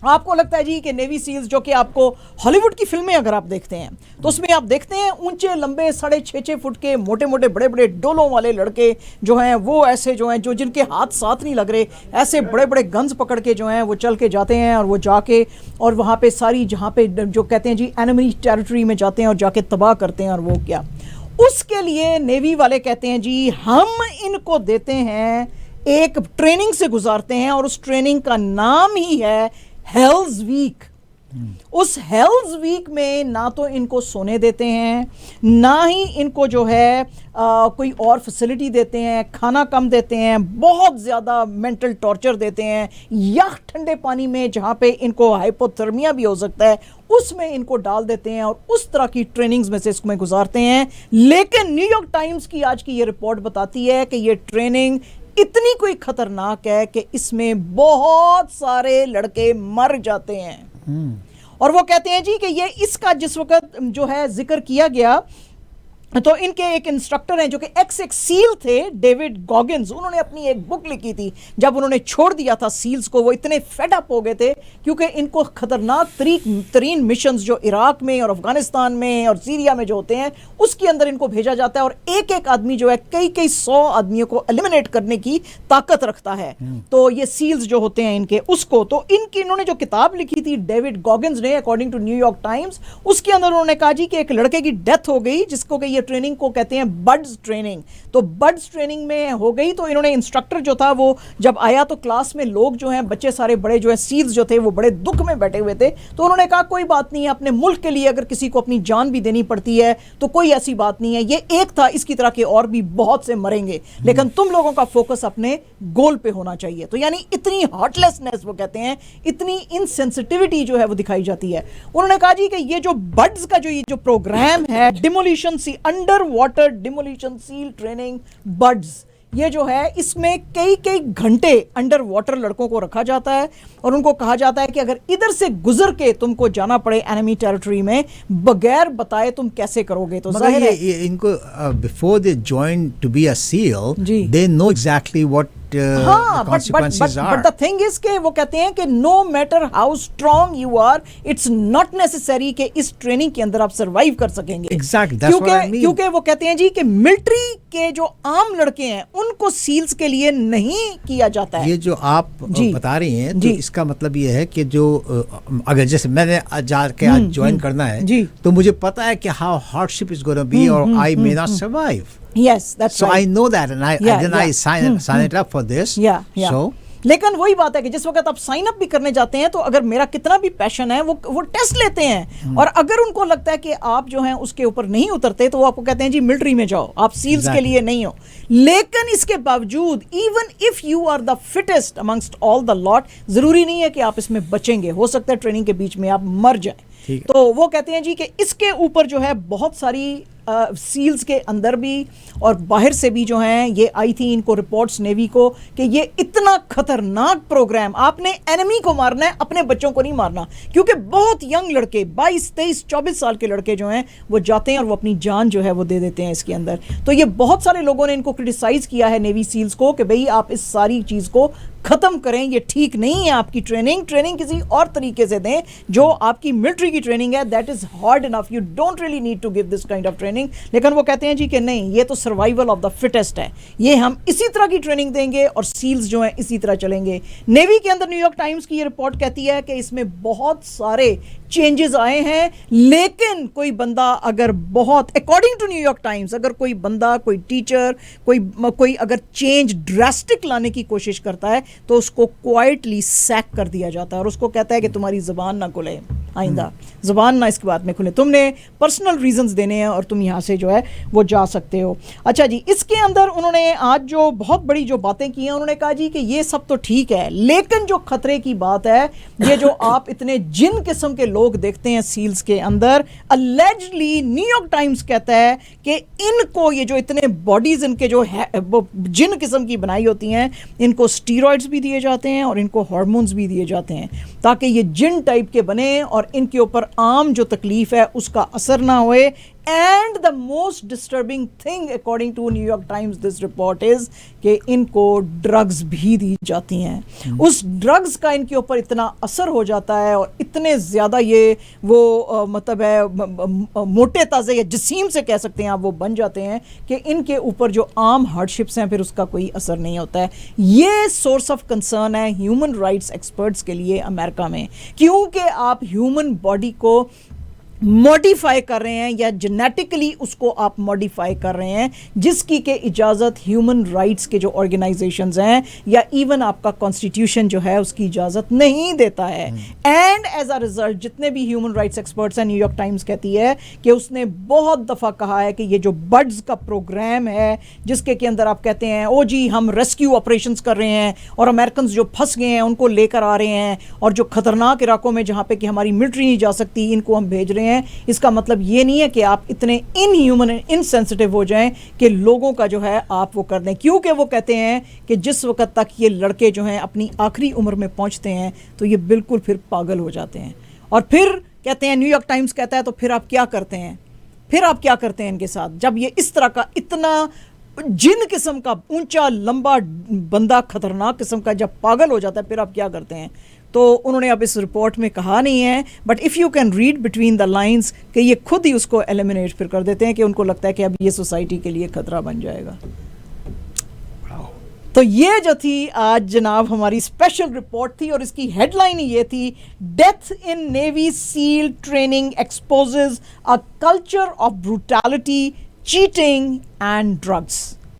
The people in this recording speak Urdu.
آپ کو لگتا ہے جی کہ نیوی سیلز جو کہ آپ کو ہالی ووڈ کی فلمیں اگر آپ دیکھتے ہیں تو اس میں آپ دیکھتے ہیں اونچے لمبے 6.5 فٹ کے موٹے موٹے بڑے بڑے ڈولوں والے لڑکے جو ہیں وہ ایسے جو ہیں جو جن کے ہاتھ ساتھ نہیں لگ رہے، ایسے بڑے بڑے گنز پکڑ کے جو ہیں وہ چل کے جاتے ہیں اور وہ جا کے اور وہاں پہ ساری جہاں پہ جو کہتے ہیں جی اینیمی ٹیریٹری میں جاتے ہیں اور جا کے تباہ کرتے ہیں. اور وہ کیا اس کے لیے نیوی والے کہتے ہیں جی ہم ان کو دیتے ہیں ایک ٹریننگ سے گزارتے ہیں اور اس ٹریننگ کا نام ہی ہے ہیلز ویک. اس ہیلز ویک میں نہ تو ان کو سونے دیتے ہیں، نہ ہی ان کو جو ہے کوئی اور فیسلٹی دیتے ہیں، کھانا کم دیتے ہیں، بہت زیادہ مینٹل ٹارچر دیتے ہیں، یخ ٹھنڈے پانی میں جہاں پہ ان کو ہائپوتھرمیا بھی ہو سکتا ہے اس میں ان کو ڈال دیتے ہیں اور اس طرح کی ٹریننگز میں سے اس میں گزارتے ہیں. لیکن نیو یارک ٹائمز کی آج کی یہ رپورٹ بتاتی ہے کہ یہ ٹریننگ اتنی کوئی خطرناک ہے کہ اس میں بہت سارے لڑکے مر جاتے ہیں. اور وہ کہتے ہیں جی کہ یہ اس کا جس وقت جو ہے ذکر کیا گیا تو ان کے ایک انسٹرکٹر ہیں جو کہ ایک سیل تھے، ڈیوڈ گوگنز، انہوں نے اپنی ایک بک لکھی تھی جب انہوں نے چھوڑ دیا تھا سیلز کو. وہ اتنے فیڈ اپ ہو گئے تھے کیونکہ ان کو خطرناک ترین مشنز جو عراق میں اور افغانستان میں اور سیریا میں جو ہوتے ہیں اس کے اندر ان کو بھیجا جاتا ہے اور ایک ایک آدمی جو ہے کئی 100 آدمیوں کو ایلیمنیٹ کرنے کی طاقت رکھتا ہے. تو یہ سیلز جو ہوتے ہیں ان کے اس کو تو انہوں نے جو کتاب لکھی تھی ڈیوڈ گوگنز نے according to New York Times, اس کے اندر انہوں نے کہا جی کہ ایک لڑکے کی ڈیتھ ہو گئی جس کو کہ ٹریننگ کو کہتے ہیں بڈز ٹریننگ. تو بڈز ٹریننگ میں ہو گئی تو انہوں نے انسٹرکٹر جو تھا وہ جب آیا تو کلاس میں لوگ جو ہیں بچے سارے بڑے جو ہیں سیلز جو تھے وہ بڑے دکھ میں بیٹھے ہوئے تھے. تو انہوں نے کہا کوئی بات نہیں ہے، اپنے ملک کے لیے اگر کسی کو اپنی جان بھی دینی پڑتی ہے تو کوئی ایسی بات نہیں ہے، یہ ایک تھا، اس کی طرح کے اور بھی بہت سے مریں گے لیکن تم لوگوں کا فوکس اپنے گول پہ ہونا چاہیے. تو یعنی اتنی ہارٹ لیسنس وہ کہتے ہیں، اتنی انسینسٹیوٹی جو ہے وہ دکھائی جاتی ہے. انہوں نے کہا جی کہ یہ جو بڈز کا جو یہ جو پروگرام ہے demolition under water demolition SEAL training BUDS, یہ جو ہے اس میں کئی گھنٹے انڈر واٹر لڑکوں کو رکھا جاتا ہے اور ان کو کہا جاتا ہے کہ اگر ادھر سے گزر کے تم کو جانا پڑے اینیمی ٹیریٹری میں بغیر بتائے تم کیسے کرو گے. تو ظاہر ہے ان کو before they join to be a SEAL they know exactly what the consequences are. But the thing is کہ وہ کہتے ہیں کہ no matter how strong you are it's not necessary کہ اس ٹریننگ کے اندر آپ سروائیو کر سکیں گے. Exactly, that's what I mean. کیونکہ وہ کہتے ہیں جی کہ ملٹری کے جو عام لڑکے ہیں ان کو سیلز کے لیے نہیں کیا جاتا ہے. یہ جو آپ بتا رہی ہیں تو اس کا مطلب یہ ہے کہ جو اگر جیسے میں نے جا کے آج جوائن کرنا ہے تو مجھے پتا ہے کہ how hardship is going to be or I may not survive. Yes, that's so right. I know that and I sign it up for this. So لیکن وہی بات ہے کہ جس وقت آپ سائن اپ بھی کرنے جاتے ہیں تو اگر میرا کتنا بھی پیشن ہے وہ ٹیسٹ لیتے ہیں اور اگر ان کو لگتا ہے کہ آپ جو ہیں اس کے اوپر نہیں اترتے تو وہ آپ کو کہتے ہیں جی ملٹری میں جاؤ، آپ سیلز کے لیے نہیں ہو. لیکن اس کے باوجود even if you are the fittest amongst all the lot, ضروری نہیں ہے کہ آپ اس میں بچیں گے، ہو سکتا ہے ٹریننگ کے بیچ میں آپ مر جائیں. تو وہ کہتے ہیں جی کہ اس کے اوپر جو ہے بہت ساری سیلز کے اندر بھی اور باہر سے بھی جو ہیں یہ آئی تھی ان کو رپورٹس نیوی کو کہ یہ اتنا خطرناک پروگرام، آپ نے اینیمی کو مارنا ہے، اپنے بچوں کو نہیں مارنا. کیونکہ بہت ینگ لڑکے 22 23 24 سال کے لڑکے جو ہیں وہ جاتے ہیں اور وہ اپنی جان جو ہے وہ دے دیتے ہیں اس کے اندر. تو یہ بہت سارے لوگوں نے ان کو کرٹیسائز کیا ہے نیوی سیلز کو کہ بھئی آپ اس ساری چیز کو ختم کریں، یہ ٹھیک نہیں ہے. آپ کی ٹریننگ کسی اور طریقے سے دیں. جو آپ کی ملٹری کی ٹریننگ ہے that is hard enough, you don't really need to give this kind of training. لیکن وہ کہتے ہیں جی کہ نہیں، یہ تو سروائیول آف دا فٹسٹ ہے، یہ ہم اسی طرح کی ٹریننگ دیں گے اور سیلز جو ہیں اسی طرح چلیں گے. نیوی کے اندر نیو یارک ٹائمز کی یہ رپورٹ کہتی ہے کہ اس میں بہت سارے چینجز آئے ہیں، لیکن کوئی بندہ اگر بہت according to New York Times اگر کوئی بندہ، کوئی ٹیچر، کوئی اگر چینج ڈراسٹک لانے کی کوشش کرتا ہے تو اس کو کوائٹلی سیک کر دیا جاتا ہے اور اس کو کہتا ہے کہ تمہاری زبان نہ کھلے، آئندہ زبان نہ اس کے بعد میں کھلے، تم نے پرسنل ریزنز دینے ہیں اور تم یہاں سے جو ہے وہ جا سکتے ہو. اچھا جی، اس کے اندر انہوں نے آج جو بہت بڑی جو باتیں کی ہیں، انہوں نے کہا جی کہ یہ سب تو ٹھیک ہے لیکن جو خطرے کی بات ہے یہ جو آپ اتنے جن قسم کے لوگ دیکھتے ہیں سیلز کے اندر، اللیجلی نیو یارک ٹائمز کہتا ہے کہ ان کو یہ جو اتنے باڈیز ان کے جو جن قسم کی بنائی ہوتی ہیں ان کو اسٹیرائڈز بھی دیے جاتے ہیں اور ان کو ہارمونز بھی دیے جاتے ہیں تاکہ یہ جن ٹائپ کے بنے اور ان کے اوپر عام جو تکلیف ہے اس کا اثر نہ ہوئے. And the most disturbing thing according to New York Times this report is کہ ان کو ڈرگز بھی دی جاتی ہیں. اس ڈرگز کا ان کے اوپر اتنا اثر ہو جاتا ہے اور اتنے زیادہ یہ وہ مطلب ہے موٹے تازے یا جسیم سے کہہ سکتے ہیں آپ وہ بن جاتے ہیں کہ ان کے اوپر جو عام ہارڈشپس ہیں پھر اس کا کوئی اثر نہیں ہوتا ہے. یہ سورس آف کنسرن ہے ہیومن رائٹس ایکسپرٹس کے لیے امریکہ میں, کیونکہ آپ ہیومن باڈی کو موڈیفائی کر رہے ہیں یا جینیٹکلی اس کو آپ موڈیفائی کر رہے ہیں, جس کی کہ اجازت ہیومن رائٹس کے جو آرگنائزیشنز ہیں یا ایون آپ کا کانسٹیٹیوشن جو ہے اس کی اجازت نہیں دیتا ہے. اینڈ ایز اے ریزلٹ جتنے بھی ہیومن رائٹس ایکسپرٹس ہیں, نیو یارک ٹائمز کہتی ہے کہ اس نے بہت دفعہ کہا ہے کہ یہ جو بڈز کا پروگرام ہے جس کے اندر آپ کہتے ہیں او جی ہم ریسکیو آپریشنز کر رہے ہیں اور امریکنز جو پھنس گئے ہیں ان کو لے کر آ رہے ہیں, اور جو خطرناک علاقوں میں جہاں پہ کہ ہماری ملٹری نہیں جا سکتی ان کو ہم بھیج رہے ہیں, اس کا مطلب یہ نہیں ہے کہ آپ اتنے ان ہیومن انسینسٹیو ہو جائیں کہ لوگوں کا جو ہے آپ وہ کر دیں, کیونکہ وہ کہتے ہیں کہ جس وقت تک یہ لڑکے جو ہیں اپنی آخری عمر میں پہنچتے ہیں تو یہ بالکل پھر پاگل ہو جاتے ہیں. اور پھر کہتے ہیں نیو یارک ٹائمز کہتا ہے تو پھر آپ کیا کرتے ہیں, پھر آپ کیا کرتے ہیں ان کے ساتھ جب یہ اس طرح کا اتنا جن قسم کا اونچا لمبا بندہ خطرناک قسم کا جب پاگل ہو جاتا ہے پھر آپ کیا کرتے ہیں. تو انہوں نے اب اس رپورٹ میں کہا نہیں ہے, but if you can read between the lines کہ یہ خود ہی اس کو ایلیمنیٹ پھر کر دیتے ہیں کہ ان کو لگتا ہے کہ اب یہ سوسائٹی کے لیے خطرہ بن جائے گا. تو یہ جو تھی آج جناب ہماری اسپیشل رپورٹ تھی, اور اس کی ہیڈ لائن یہ تھی death in navy SEAL training exposes a culture of brutality, cheating and drugs.